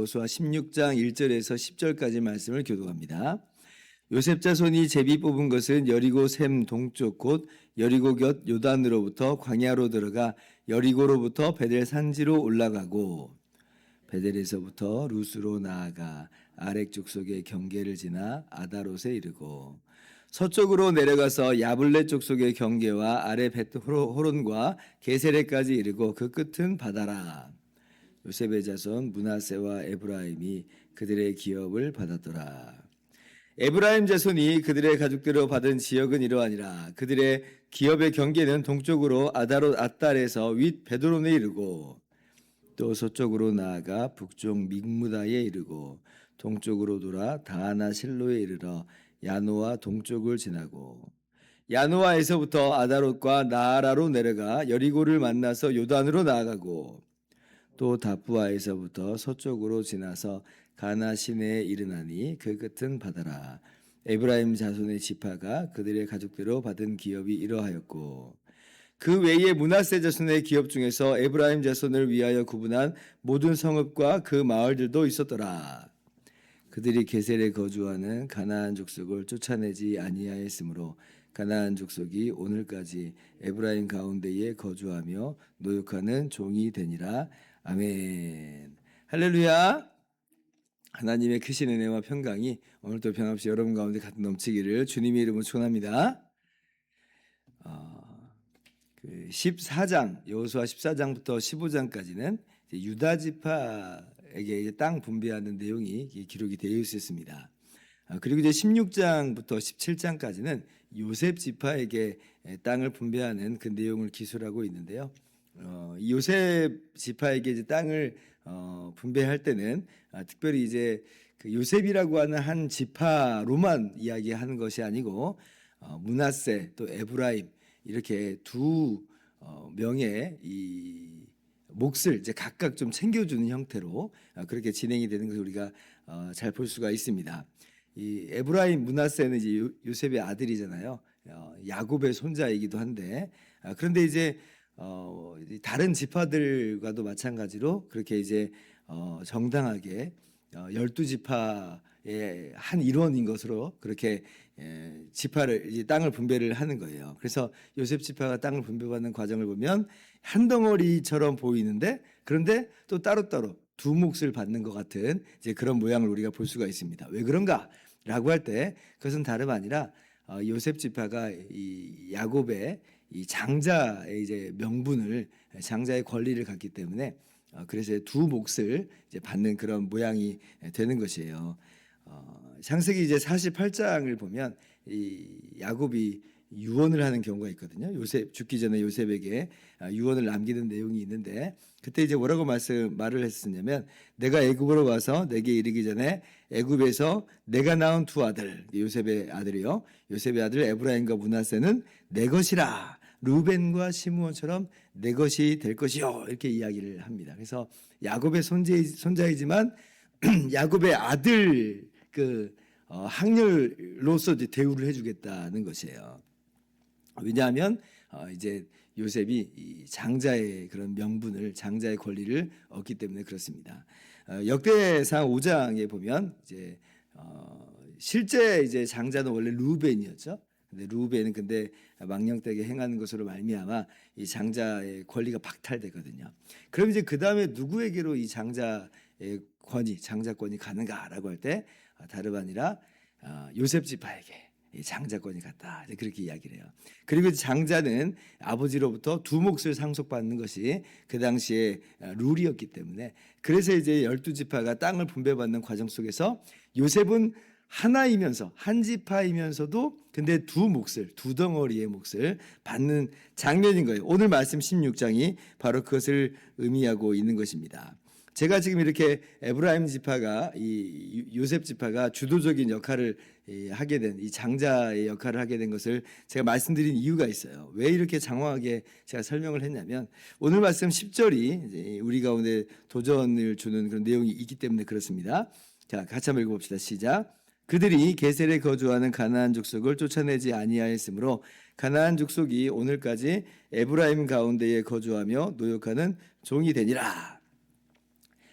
여호수아 16장 1절에서 10절까지 말씀을 교독합니다. 요셉 자손이 제비 뽑은 것은 여리고 샘 동쪽 곧 여리고 곁 요단으로부터 광야로 들어가 여리고로부터 베델 산지로 올라가고 베델에서부터 루스로 나아가 아렉 족속의 경계를 지나 아다롯에 이르고 서쪽으로 내려가서 야블레 족속의 경계와 아래 벳호론과 게세레까지 이르고 그 끝은 바다라. 요셉의 자손 므낫세와 에브라임이 그들의 기업을 받았더라. 에브라임 자손이 그들의 가족대로 받은 지역은 이러하니라. 그들의 기업의 경계는 동쪽으로 아다롯 앗달에서 윗 베드론에 이르고 또 서쪽으로 나아가 북쪽 믹무다에 이르고 동쪽으로 돌아 다하나 실로에 이르러 야노아 동쪽을 지나고 야노아에서부터 아다롯과 나아라로 내려가 여리고를 만나서 요단으로 나아가고 또 다부아에서부터 서쪽으로 지나서 가나 시내에 이르나니 그 끝은 바다라. 에브라임 자손의 지파가 그들의 가족대로 받은 기업이 이러하였고 그 외에 므낫세 자손의 기업 중에서 에브라임 자손을 위하여 구분한 모든 성읍과 그 마을들도 있었더라. 그들이 게셀에 거주하는 가나안 족속을 쫓아내지 아니하였으므로 가나안 족속이 오늘까지 에브라임 가운데에 거주하며 노역하는 종이 되니라. 아멘. 할렐루야. 하나님의 크신 은혜와 평강이 오늘도 변함없이 여러분 가운데 가득 넘치기를 주님의 이름으로 축원합니다. 14장 여호수아 14장부터 15장까지는 유다 지파에게 땅 분배하는 내용이 기록이 되어 있었습니다. 그리고 이제 16장부터 17장까지는 요셉 지파에게 땅을 분배하는 그 내용을 기술하고 있는데요. 이 요셉 지파에게 이제 땅을 분배할 때는 특별히 이제 그 요셉이라고 하는 한 지파로만 이야기하는 것이 아니고 므낫세 또 에브라임 이렇게 두 명의 이 몫을 이제 각각 좀 챙겨주는 형태로 그렇게 진행이 되는 것을 우리가 잘 볼 수가 있습니다. 이 에브라임 므낫세는 이제 요셉의 아들이잖아요. 야곱의 손자이기도 한데 그런데 이제 다른 지파들과도 마찬가지로 그렇게 이제 정당하게 12지파의 한 일원인 것으로 그렇게 지파를 이제 땅을 분배를 하는 거예요. 그래서 요셉 지파가 땅을 분배받는 과정을 보면 한 덩어리처럼 보이는데 그런데 또 따로따로 두 몫을 받는 것 같은 이제 그런 모양을 우리가 볼 수가 있습니다. 왜 그런가라고 할 때 그것은 다름 아니라 요셉 지파가 이 야곱의 이 장자의 이제 명분을 장자의 권리를 갖기 때문에 그래서 두 몫을 이제 받는 그런 모양이 되는 것이에요. 창세기 이제 48장을 보면 이 야곱이 유언을 하는 경우가 있거든요. 요셉 죽기 전에 요셉에게 유언을 남기는 내용이 있는데 그때 이제 뭐라고 말을 했었냐면 내가 애굽으로 와서 내게 이르기 전에 애굽에서 내가 낳은 두 아들 요셉의 아들이요 요셉의 아들 에브라임과 므낫세는 내 것이라 루벤과 시므온처럼 내 것이 될 것이요 이렇게 이야기를 합니다. 그래서 야곱의 손자이지만 야곱의 아들 그 학렬로서 이제 대우를 해주겠다는 것이에요. 왜냐하면 이제 요셉이 이 장자의 그런 명분을 장자의 권리를 얻기 때문에 그렇습니다. 역대상 5장에 보면 이제 실제 이제 장자는 원래 루벤이었죠. 근데 루벤은 근데 망령되게 행하는 것으로 말미암아 이 장자의 권리가 박탈되거든요. 그럼 이제 그 다음에 누구에게로 이 장자의 권위, 장자권이 가는가라고 할 때 다름 아니라 요셉 지파에게 이 장자권이 갔다. 그렇게 이야기를 해요. 그리고 장자는 아버지로부터 두 몫을 상속받는 것이 그 당시에 룰이었기 때문에 그래서 이제 12지파가 땅을 분배받는 과정 속에서 요셉은 하나이면서 한 지파이면서도 근데 두 몫을 두 덩어리의 몫을 받는 장면인 거예요. 오늘 말씀 16장이 바로 그것을 의미하고 있는 것입니다. 제가 지금 이렇게 에브라임 지파가 이 요셉 지파가 주도적인 역할을 하게 된, 이 장자의 역할을 하게 된 것을 제가 말씀드린 이유가 있어요. 왜 이렇게 장황하게 제가 설명을 했냐면 오늘 말씀 10절이 이제 우리 가운데 도전을 주는 그런 내용이 있기 때문에 그렇습니다. 자, 같이 한번 읽어봅시다. 시작. 그들이 게셀에 거주하는 가나안 족속을 쫓아내지 아니하였으므로 가나안 족속이 오늘까지 에브라임 가운데에 거주하며 노역하는 종이 되니라.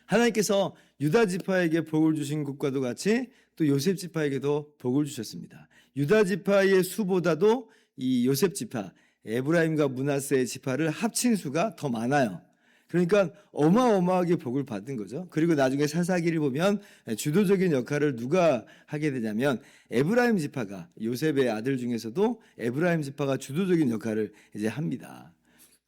하나님께서 유다 지파에게 복을 주신 것과도 같이 또 요셉 지파에게도 복을 주셨습니다. 유다 지파의 수보다도 이 요셉 지파, 에브라임과 므낫세 지파를 합친 수가 더 많아요. 그러니까 어마어마하게 복을 받은 거죠. 그리고 나중에 사사기를 보면 주도적인 역할을 누가 하게 되냐면 에브라임 지파가, 요셉의 아들 중에서도 에브라임 지파가 주도적인 역할을 이제 합니다.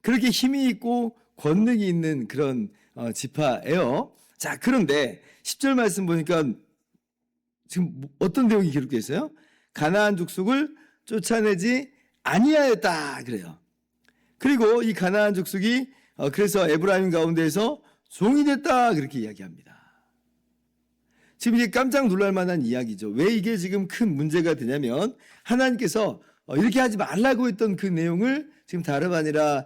그렇게 힘이 있고 권능이 있는 그런 지파예요. 자, 그런데 10절 말씀 보니까 지금 어떤 내용이 기록되어 있어요? 가나안 족속을 쫓아내지 아니하였다 그래요. 그리고 이 가나안 족속이 그래서 에브라임 가운데에서 종이 됐다 그렇게 이야기합니다. 지금 이게 깜짝 놀랄 만한 이야기죠. 왜 이게 지금 큰 문제가 되냐면 하나님께서 이렇게 하지 말라고 했던 그 내용을 지금 다름 아니라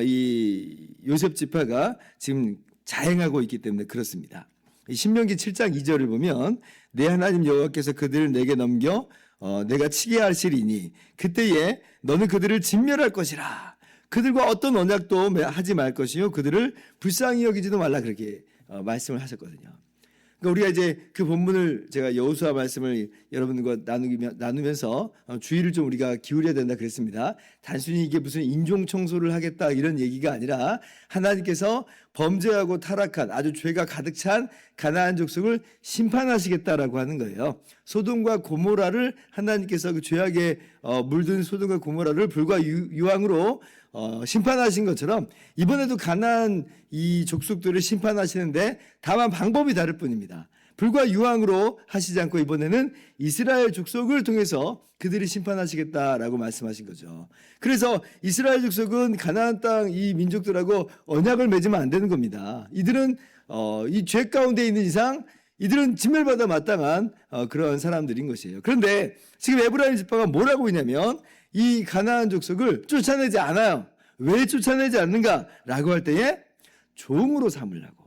이 요셉 지파가 지금 자행하고 있기 때문에 그렇습니다. 신명기 7장 2절을 보면 내 하나님 여호와께서 그들을 내게 넘겨 내가 치게 하시리니 그때에 너는 그들을 진멸할 것이라. 그들과 어떤 언약도 하지 말 것이요 그들을 불쌍히 여기지도 말라 그렇게 말씀을 하셨거든요. 그러니까 우리가 이제 그 본문을 제가 여호수아 말씀을 여러분들과 나누면서 주의를 좀 우리가 기울여야 된다 그랬습니다. 단순히 이게 무슨 인종 청소를 하겠다 이런 얘기가 아니라 하나님께서 범죄하고 타락한 아주 죄가 가득 찬 가나안 족속을 심판하시겠다라고 하는 거예요. 소돔과 고모라를 하나님께서 그 죄악에 물든 소돔과 고모라를 불과 유황으로 심판하신 것처럼 이번에도 가나안 이 족속들을 심판하시는데 다만 방법이 다를 뿐입니다. 불과 유황으로 하시지 않고 이번에는 이스라엘 족속을 통해서 그들이 심판하시겠다라고 말씀하신 거죠. 그래서 이스라엘 족속은 가나안 땅 이 민족들하고 언약을 맺으면 안 되는 겁니다. 이들은 이 죄 가운데 있는 이상 이들은 진멸받아 마땅한 그런 사람들인 것이에요. 그런데 지금 에브라임 지파가 뭐라고 했냐면 이 가나안 족속을 쫓아내지 않아요. 왜 쫓아내지 않는가라고 할 때에 종으로 삼으려고.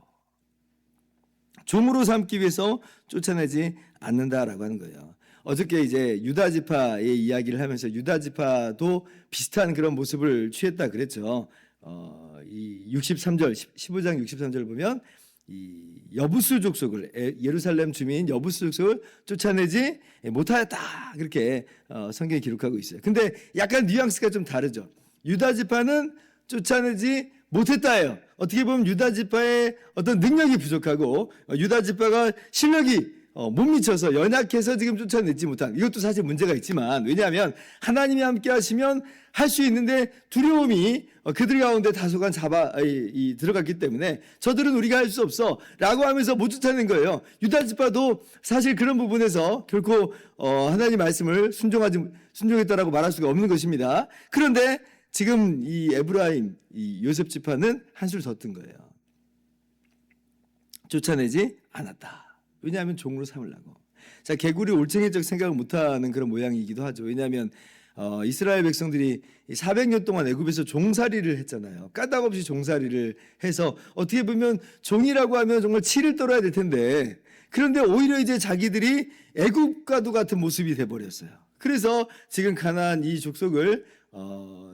종으로 삼기 위해서 쫓아내지 않는다라고 하는 거예요. 어저께 이제 유다 지파의 이야기를 하면서 유다 지파도 비슷한 그런 모습을 취했다 그랬죠. 이 63절 15장 63절 보면 이 여부스 족속을 예루살렘 주민 여부스 족속을 쫓아내지 못하였다 그렇게 성경이 기록하고 있어요. 근데 약간 뉘앙스가 좀 다르죠. 유다 지파는 쫓아내지 못했다예요. 어떻게 보면 유다 지파의 어떤 능력이 부족하고 유다 지파가 실력이 못 미쳐서 연약해서 지금 쫓아내지 못한, 이것도 사실 문제가 있지만 왜냐하면 하나님이 함께 하시면 할 수 있는데 두려움이 그들 가운데 다소간 들어갔기 때문에 저들은 우리가 할 수 없어 라고 하면서 못 쫓아낸 거예요. 유다 지파도 사실 그런 부분에서 결코 하나님 말씀을 순종했다라고 말할 수가 없는 것입니다. 그런데 지금 이 에브라임 이 요셉 지파는 한술 더 뜬 거예요. 쫓아내지 않았다. 왜냐하면 종으로 삼으려고. 자, 개구리 올챙이적 생각을 못하는 그런 모양이기도 하죠. 왜냐하면 이스라엘 백성들이 400년 동안 애굽에서 종살이를 했잖아요. 까닭없이 종살이를 해서 어떻게 보면 종이라고 하면 정말 치를 떨어야 될 텐데 그런데 오히려 이제 자기들이 애굽과도 같은 모습이 돼버렸어요. 그래서 지금 가나안 이 족속을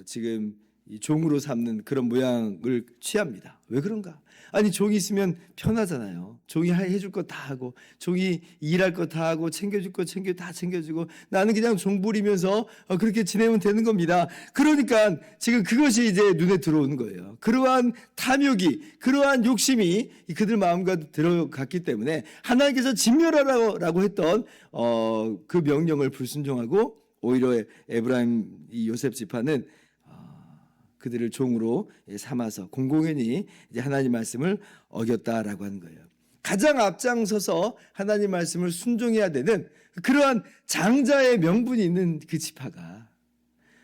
지금 이 종으로 삼는 그런 모양을 취합니다. 왜 그런가? 아니 종이 있으면 편하잖아요. 종이 해줄 거 다 하고 종이 일할 거 다 하고 챙겨줄 거 다 챙겨주고 나는 그냥 종 부리면서 그렇게 지내면 되는 겁니다. 그러니까 지금 그것이 이제 눈에 들어오는 거예요. 그러한 탐욕이 그러한 욕심이 그들 마음과 들어갔기 때문에 하나님께서 진멸하라고 했던 그 명령을 불순종하고 오히려 에브라임 이 요셉 지파는 그들을 종으로 삼아서 공공연히 이제 하나님 말씀을 어겼다라고 하는 거예요. 가장 앞장서서 하나님 말씀을 순종해야 되는 그러한 장자의 명분이 있는 그 지파가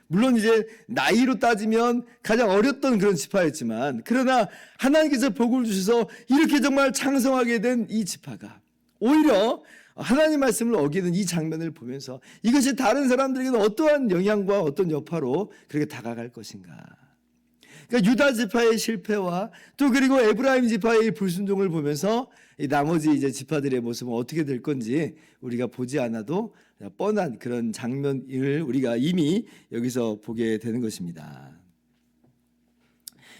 물론 이제 나이로 따지면 가장 어렸던 그런 지파였지만, 그러나 하나님께서 복을 주셔서 이렇게 정말 창성하게 된 이 지파가 오히려 하나님 말씀을 어기는 이 장면을 보면서 이것이 다른 사람들에게는 어떠한 영향과 어떤 여파로 그렇게 다가갈 것인가. 그러니까 유다 지파의 실패와 또 그리고 에브라임 지파의 불순종을 보면서 이 나머지 이제 지파들의 모습은 어떻게 될 건지 우리가 보지 않아도 뻔한 그런 장면을 우리가 이미 여기서 보게 되는 것입니다.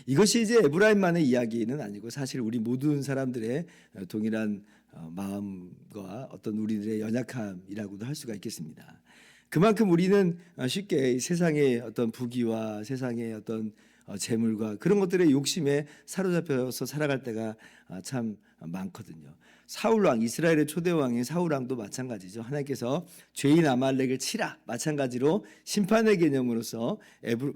이것이 이제 에브라임만의 이야기는 아니고 사실 우리 모든 사람들의 동일한 마음과 어떤 우리들의 연약함이라고도 할 수가 있겠습니다. 그만큼 우리는 쉽게 세상의 어떤 부귀와 세상의 어떤 재물과 그런 것들의 욕심에 사로잡혀서 살아갈 때가 참 많거든요. 사울왕, 이스라엘의 초대왕인 사울왕도 마찬가지죠. 하나님께서 죄인 아말렉을 치라, 마찬가지로 심판의 개념으로서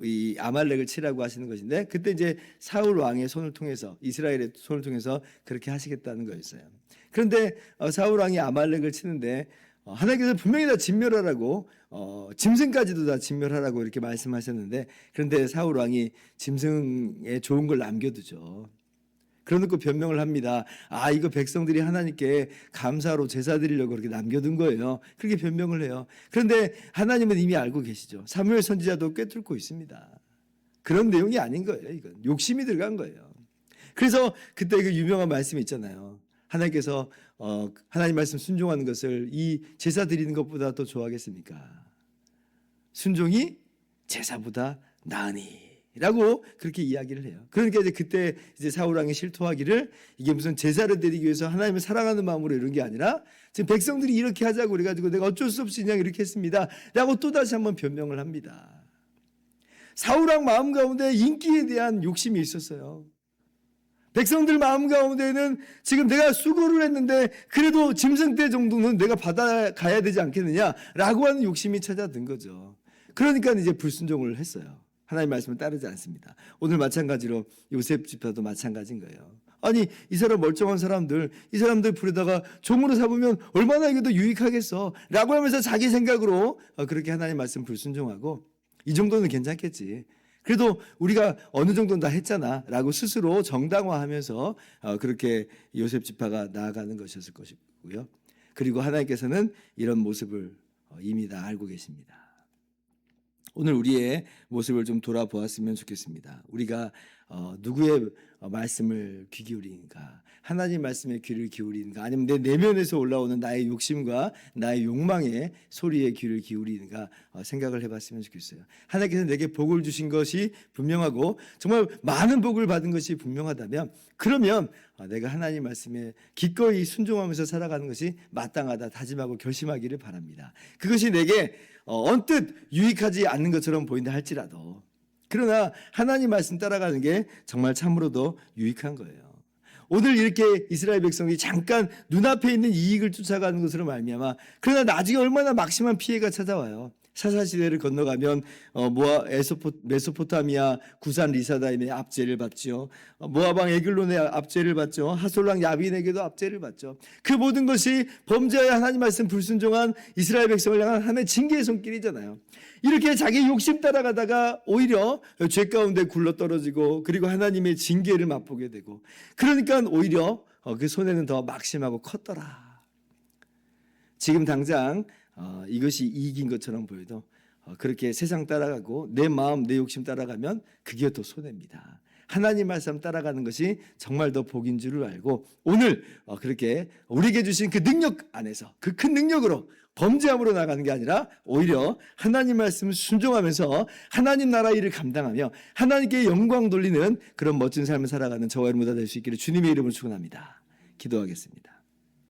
이 아말렉을 치라고 하시는 것인데, 그때 이제 사울왕의 손을 통해서, 이스라엘의 손을 통해서 그렇게 하시겠다는 거였어요. 그런데 사울왕이 아말렉을 치는데 하나님께서 분명히 다 진멸하라고, 짐승까지도 다 진멸하라고 이렇게 말씀하셨는데, 그런데 사울왕이 짐승의 좋은 걸 남겨두죠. 그러놓고 변명을 합니다. 이거 백성들이 하나님께 감사로 제사 드리려고 그렇게 남겨둔 거예요. 그렇게 변명을 해요. 그런데 하나님은 이미 알고 계시죠. 사무엘 선지자도 꿰뚫고 있습니다. 그런 내용이 아닌 거예요. 이건 욕심이 들어간 거예요. 그래서 그때 그 유명한 말씀이 있잖아요. 하나님께서 하나님 말씀 순종하는 것을 이 제사 드리는 것보다 더 좋아하겠습니까? 순종이 제사보다 나으니 라고 그렇게 이야기를 해요. 그러니까 이제 그때 이제 사울왕이 실토하기를, 이게 무슨 제사를 드리기 위해서 하나님을 사랑하는 마음으로 이런 게 아니라 지금 백성들이 이렇게 하자고 그래가지고 내가 어쩔 수 없이 그냥 이렇게 했습니다 라고 또다시 한번 변명을 합니다. 사울왕 마음 가운데 인기에 대한 욕심이 있었어요. 백성들 마음 가운데는 지금 내가 수고를 했는데 그래도 짐승떼 정도는 내가 받아가야 되지 않겠느냐라고 하는 욕심이 찾아든 거죠. 그러니까 이제 불순종을 했어요. 하나님 말씀을 따르지 않습니다. 오늘 마찬가지로 요셉 지파도 마찬가지인 거예요. 아니, 이 사람 멀쩡한 사람들, 이 사람들 부르다가 종으로 삼으면 얼마나 이게 더 유익하겠어 라고 하면서 자기 생각으로 그렇게 하나님 말씀 불순종하고, 이 정도는 괜찮겠지, 그래도 우리가 어느 정도는 다 했잖아 라고 스스로 정당화하면서 그렇게 요셉 지파가 나아가는 것이었을 것이고요. 그리고 하나님께서는 이런 모습을 이미 다 알고 계십니다. 오늘 우리의 모습을 좀 돌아보았으면 좋겠습니다. 우리가 누구의 말씀을 귀 기울이는가, 하나님 말씀에 귀를 기울이는가, 아니면 내 내면에서 올라오는 나의 욕심과 나의 욕망의 소리에 귀를 기울이는가 생각을 해봤으면 좋겠어요. 하나님께서 내게 복을 주신 것이 분명하고 정말 많은 복을 받은 것이 분명하다면, 그러면 내가 하나님 말씀에 기꺼이 순종하면서 살아가는 것이 마땅하다 다짐하고 결심하기를 바랍니다. 그것이 내게 언뜻 유익하지 않는 것처럼 보인다 할지라도, 그러나 하나님 말씀 따라가는 게 정말 참으로도 유익한 거예요. 오늘 이렇게 이스라엘 백성이 잠깐 눈앞에 있는 이익을 쫓아가는 것으로 말미암아, 그러나 나중에 얼마나 막심한 피해가 찾아와요. 사사시대를 건너가면 메소포타미아 구산 리사다임의 압제를 받죠. 모아방 에글론의 압제를 받죠. 하솔랑 야빈에게도 압제를 받죠. 그 모든 것이 범죄하여 하나님 말씀 불순종한 이스라엘 백성을 향한 하나님의 징계의 손길이잖아요. 이렇게 자기 욕심 따라가다가 오히려 죄 가운데 굴러떨어지고, 그리고 하나님의 징계를 맛보게 되고, 그러니까 오히려 그 손해는 더 막심하고 컸더라. 지금 당장 이것이 이익인 것처럼 보여도 그렇게 세상 따라가고 내 마음 내 욕심 따라가면 그게 더 손해입니다. 하나님 말씀 따라가는 것이 정말 더 복인 줄을 알고, 오늘 그렇게 우리에게 주신 그 능력 안에서 그 큰 능력으로 범죄함으로 나가는 게 아니라 오히려 하나님 말씀을 순종하면서 하나님 나라 일을 감당하며 하나님께 영광 돌리는 그런 멋진 삶을 살아가는 저와 여러분 다 될 수 있기를 주님의 이름으로 축원합니다. 기도하겠습니다.